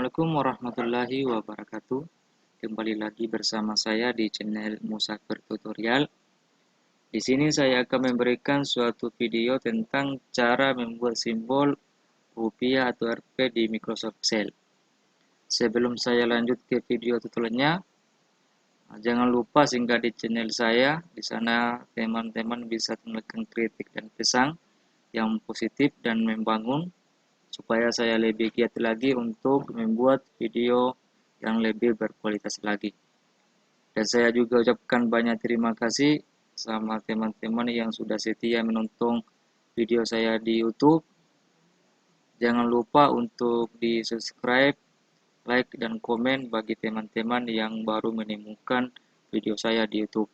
Assalamualaikum warahmatullahi wabarakatuh. Kembali lagi bersama saya di channel Musafir Tutorial. Di sini saya akan memberikan suatu video tentang cara membuat simbol rupiah atau Rp di Microsoft Excel. Sebelum saya lanjut ke video tutorialnya, jangan lupa singgah di channel saya. Di sana teman-teman bisa menekan kritik dan pesan yang positif dan membangun, supaya saya lebih giat lagi untuk membuat video yang lebih berkualitas lagi. Dan saya juga ucapkan banyak terima kasih sama teman-teman yang sudah setia menonton video saya di YouTube. Jangan lupa untuk di subscribe, like, dan komen bagi teman-teman yang baru menemukan video saya di YouTube.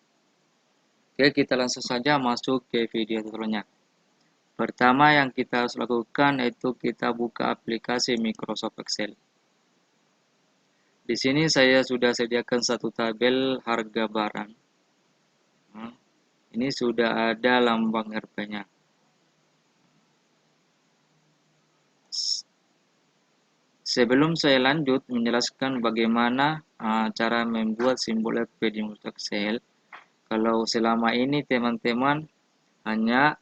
Oke, kita langsung saja masuk ke video tutorialnya. Pertama yang kita harus lakukan yaitu kita buka aplikasi Microsoft Excel. Di sini saya sudah sediakan satu tabel harga barang. Ini sudah ada lambang Rp-nya. Sebelum saya lanjut menjelaskan bagaimana cara membuat simbol Rp di Microsoft Excel, kalau selama ini teman-teman hanya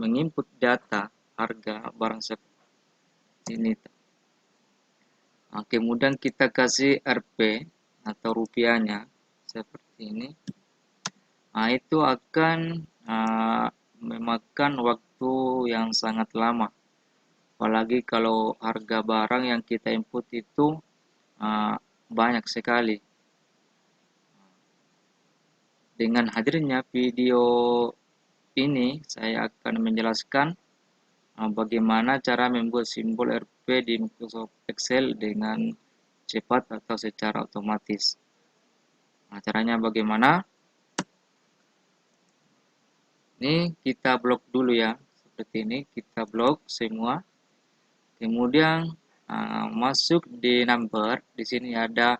menginput data harga barang seperti ini. Kemudian kita kasih Rp atau rupiahnya seperti ini. Itu akan memakan waktu yang sangat lama. Apalagi kalau harga barang yang kita input itu banyak sekali. Dengan hadirnya video ini, saya akan menjelaskan bagaimana cara membuat simbol Rp di Microsoft Excel dengan cepat atau secara otomatis. Caranya bagaimana? Ini kita blok dulu ya, seperti ini kita blok semua. Kemudian masuk di number. Di sini ada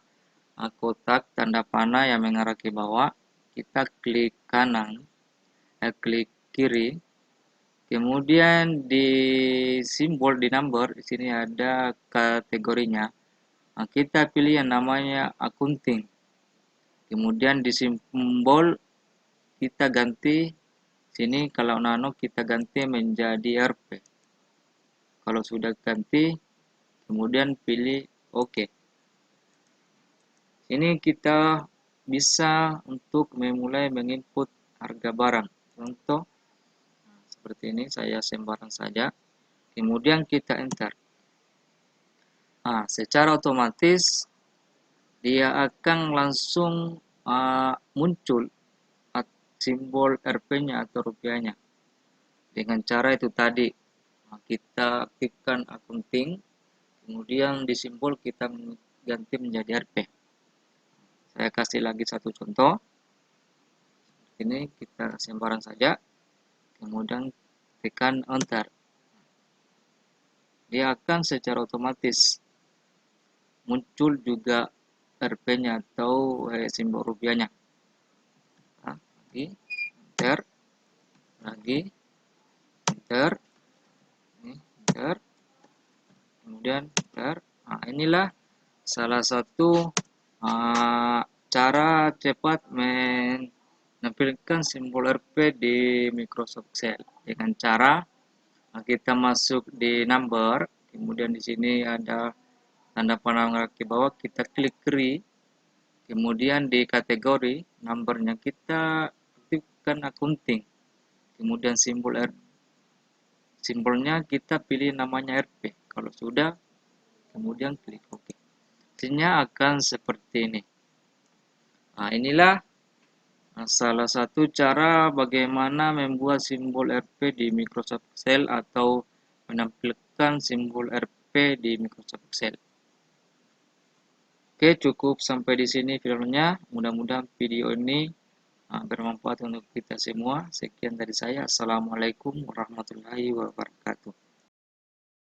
kotak tanda panah yang mengarah ke bawah. Kita klik kanan, klik kiri. Kemudian di simbol di number, di sini ada kategorinya. Kita pilih yang namanya accounting. Kemudian di simbol kita ganti sini, kalau nano kita ganti menjadi Rp. Kalau sudah ganti, kemudian pilih OK. Ini kita bisa untuk memulai menginput harga barang. Contoh seperti ini, saya sembarang saja. Kemudian kita enter. Secara otomatis dia akan langsung muncul simbol Rp-nya atau rupiahnya. Dengan cara itu tadi, kita aktifkan accounting, kemudian di simbol kita ganti menjadi Rp. Saya kasih lagi satu contoh. Ini kita sembarang saja, kemudian tekan enter. Dia akan secara otomatis muncul juga Rp-nya atau simbol rupiahnya. Lagi enter, lagi enter, ini enter, kemudian enter. Inilah salah satu cara cepat menampilkan simbol Rp di Microsoft Excel dengan cara kita masuk di number, kemudian di sini ada tanda panah ke bawah, kita klik kiri, kemudian di kategori numbernya kita aktifkan accounting, kemudian simbolnya kita pilih namanya Rp. Kalau sudah, kemudian klik OK. Hasilnya akan seperti ini. Inilah salah satu cara bagaimana membuat simbol Rp di Microsoft Excel atau menampilkan simbol Rp di Microsoft Excel. Oke, cukup sampai di sini videonya. Mudah-mudahan video ini bermanfaat untuk kita semua. Sekian dari saya. Assalamualaikum warahmatullahi wabarakatuh.